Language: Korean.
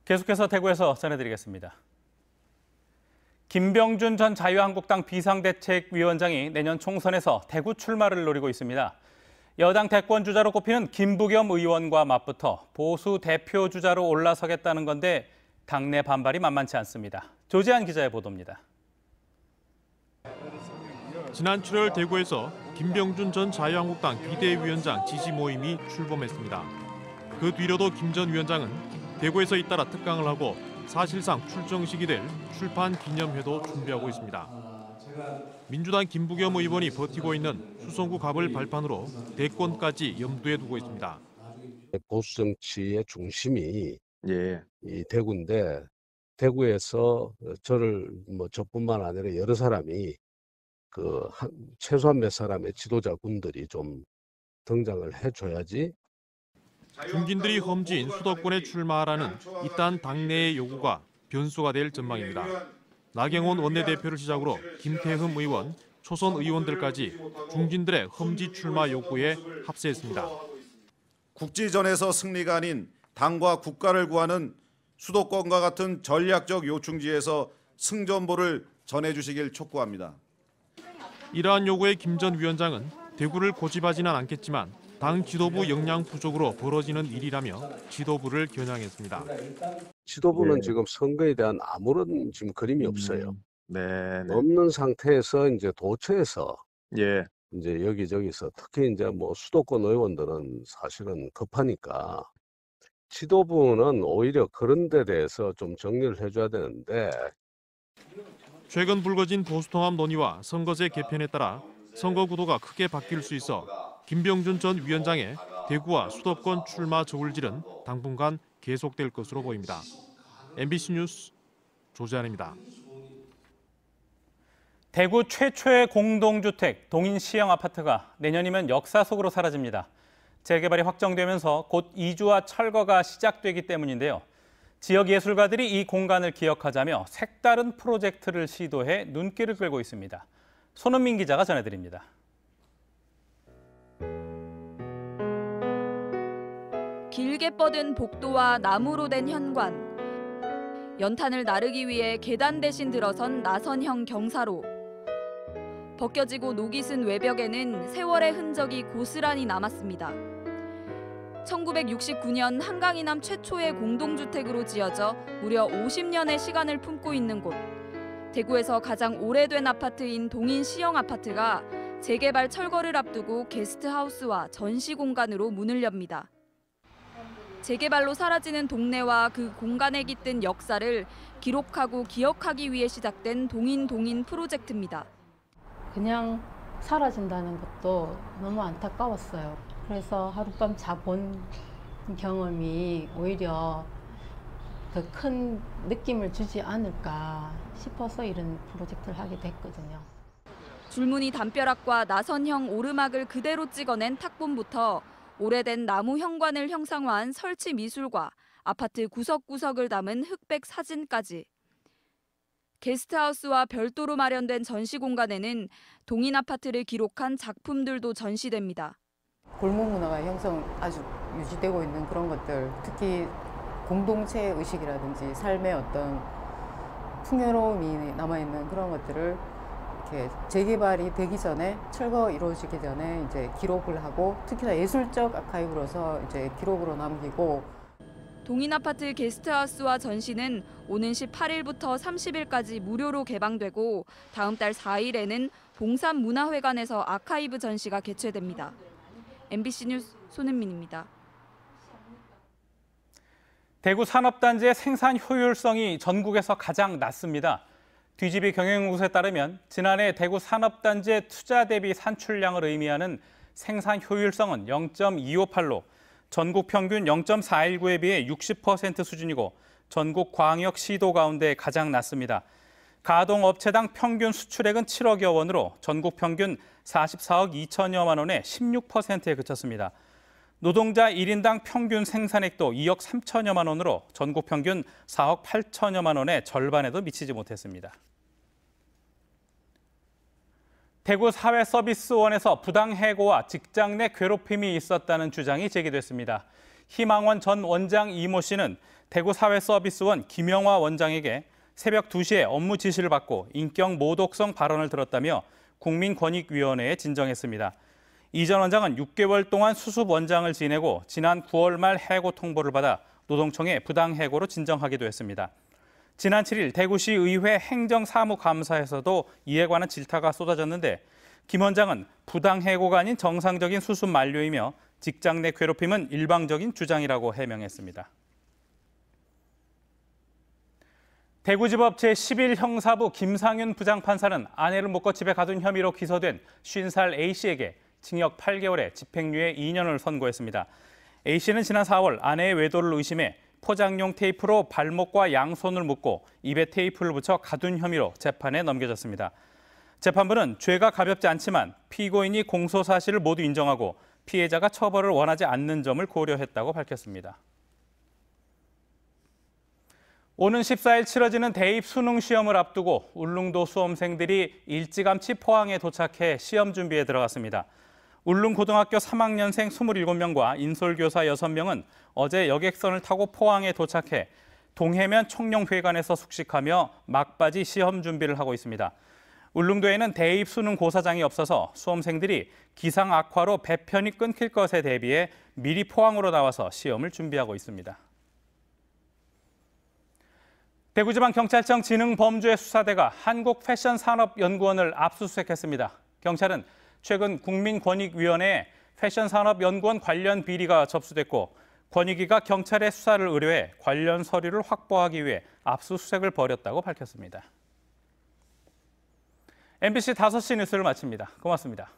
계속해서 대구에서 전해드리겠습니다. 김병준 전 자유한국당 비상대책위원장이 내년 총선에서 대구 출마를 노리고 있습니다. 여당 대권 주자로 꼽히는 김부겸 의원과 맞붙어 보수 대표 주자로 올라서겠다는 건데 당내 반발이 만만치 않습니다. 조지한 기자의 보도입니다. 지난 7월 대구에서 김병준 전 자유한국당 비대위원장 지지 모임이 출범했습니다. 그 뒤로도 김 전 위원장은 대구에서 잇따라 특강을 하고 사실상 출정식이 될 출판 기념회도 준비하고 있습니다. 민주당 김부겸 의원이 버티고 있는 수성구 갑을 발판으로 대권까지 염두에 두고 있습니다. 보수 정치의 중심이 이 대구인데 대구에서 저뿐만 아니라 여러 사람이 최소한 몇 사람의 지도자군들이 좀 등장을 해줘야지. 중진들이 험지인 수도권에 출마하라는 이딴 당내의 요구가 변수가 될 전망입니다. 나경원 원내대표를 시작으로 김태흠 의원, 초선 의원들까지 중진들의 험지 출마 요구에 합세했습니다. 국지전에서 승리가 아닌 당과 국가를 구하는 수도권과 같은 전략적 요충지에서 승전보를 전해주시길 촉구합니다. 이러한 요구에 김 전 위원장은 대구를 고집하지는 않겠지만 당 지도부 역량 부족으로 벌어지는 일이라며 지도부를 겨냥했습니다. 지도부는 지금 선거에 대한 아무런 지금 그림이 없어요. 없는 상태에서 이제 도처에서 이제 여기저기서 특히 이제 뭐 수도권 의원들은 사실은 급하니까 지도부는 오히려 그런 데 대해서 좀 정리를 해줘야 되는데. 최근 불거진 보수통합 논의와 선거제 개편에 따라 선거 구도가 크게 바뀔 수 있어 김병준 전 위원장의 대구와 수도권 출마 저울질은 당분간 계속될 것으로 보입니다. MBC 뉴스 조재환입니다. 대구 최초의 공동주택 동인 시형 아파트가 내년이면 역사 속으로 사라집니다. 재개발이 확정되면서 곧 이주와 철거가 시작되기 때문인데요. 지역 예술가들이 이 공간을 기억하자며 색다른 프로젝트를 시도해 눈길을 끌고 있습니다. 손은민 기자가 전해드립니다. 길게 뻗은 복도와 나무로 된 현관. 연탄을 나르기 위해 계단 대신 들어선 나선형 경사로. 벗겨지고 녹이 쓴 외벽에는 세월의 흔적이 고스란히 남았습니다. 1969년 한강 이남 최초의 공동주택으로 지어져 무려 50년의 시간을 품고 있는 곳. 대구에서 가장 오래된 아파트인 동인 시형 아파트가 재개발 철거를 앞두고 게스트하우스와 전시 공간으로 문을 엽니다. 재개발로 사라지는 동네와 그 공간에 깃든 역사를 기록하고 기억하기 위해 시작된 동인 프로젝트입니다. 그냥 사라진다는 것도 너무 안타까웠어요. 그래서 하룻밤 자본 경험이 오히려 더 큰 느낌을 주지 않을까 싶어서 이런 프로젝트를 하게 됐거든요. 줄무늬 담벼락과 나선형 오르막을 그대로 찍어낸 탁본부터 오래된 나무 현관을 형상화한 설치 미술과 아파트 구석구석을 담은 흑백 사진까지. 게스트하우스와 별도로 마련된 전시 공간에는 동인 아파트를 기록한 작품들도 전시됩니다. 골목 문화가 아주 유지되고 있는 그런 것들, 특히 공동체 의식이라든지 삶의 어떤 풍요로움이 남아있는 그런 것들을 이렇게 재개발이 되기 전에, 철거 이루어지기 전에 이제 기록을 하고, 특히나 예술적 아카이브로서 이제 기록으로 남기고. 동인 아파트 게스트하우스와 전시는 오는 18일부터 30일까지 무료로 개방되고 다음 달 4일에는 봉산문화회관에서 아카이브 전시가 개최됩니다. MBC 뉴스 손은민입니다. 대구 산업단지의 생산 효율성이 전국에서 가장 낮습니다. 뒤집이 경영연구소에 따르면 지난해 대구 산업단지의 투자 대비 산출량을 의미하는 생산 효율성은 0.258로 전국 평균 0.419에 비해 60% 수준이고 전국 광역 시도 가운데 가장 낮습니다. 가동업체당 평균 수출액은 7억여 원으로 전국 평균 44억 2천여만 원에 16%에 그쳤습니다. 노동자 1인당 평균 생산액도 2억 3천여만 원으로 전국 평균 4억 8천여만 원의 절반에도 미치지 못했습니다. 대구 사회서비스원에서 부당해고와 직장 내 괴롭힘이 있었다는 주장이 제기됐습니다. 희망원 전 원장 이모 씨는 대구 사회서비스원 김영화 원장에게 새벽 2시에 업무 지시를 받고 인격 모독성 발언을 들었다며 국민권익위원회에 진정했습니다. 이 전 원장은 6개월 동안 수습원장을 지내고 지난 9월 말 해고 통보를 받아 노동청에 부당해고로 진정하기도 했습니다. 지난 7일 대구시 의회 행정사무감사에서도 이에 관한 질타가 쏟아졌는데 김 원장은 부당해고가 아닌 정상적인 수습 만료이며 직장 내 괴롭힘은 일방적인 주장이라고 해명했습니다. 대구지법 제11형사부 김상윤 부장판사는 아내를 못 집에 가둔 혐의로 기소된 50살 A씨에게 징역 8개월에 집행유예 2년을 선고했습니다. A씨는 지난 4월 아내의 외도를 의심해 포장용 테이프로 발목과 양손을 묶고 입에 테이프를 붙여 가둔 혐의로 재판에 넘겨졌습니다. 재판부는 죄가 가볍지 않지만 피고인이 공소 사실을 모두 인정하고 피해자가 처벌을 원하지 않는 점을 고려했다고 밝혔습니다. 오는 14일 치러지는 대입 수능 시험을 앞두고 울릉도 수험생들이 일찌감치 포항에 도착해 시험 준비에 들어갔습니다. 울릉고등학교 3학년생 27명과 인솔교사 6명은 어제 여객선을 타고 포항에 도착해 동해면 청룡회관에서 숙식하며 막바지 시험 준비를 하고 있습니다. 울릉도에는 대입 수능 고사장이 없어서 수험생들이 기상 악화로 배편이 끊길 것에 대비해 미리 포항으로 나와서 시험을 준비하고 있습니다. 대구지방경찰청 지능범죄수사대가 한국패션산업연구원을 압수수색했습니다. 경찰은 최근 국민권익위원회에 패션산업연구원 관련 비리가 접수됐고 권익위가 경찰의 수사를 의뢰해 관련 서류를 확보하기 위해 압수수색을 벌였다고 밝혔습니다. MBC 5시 뉴스를 마칩니다. 고맙습니다.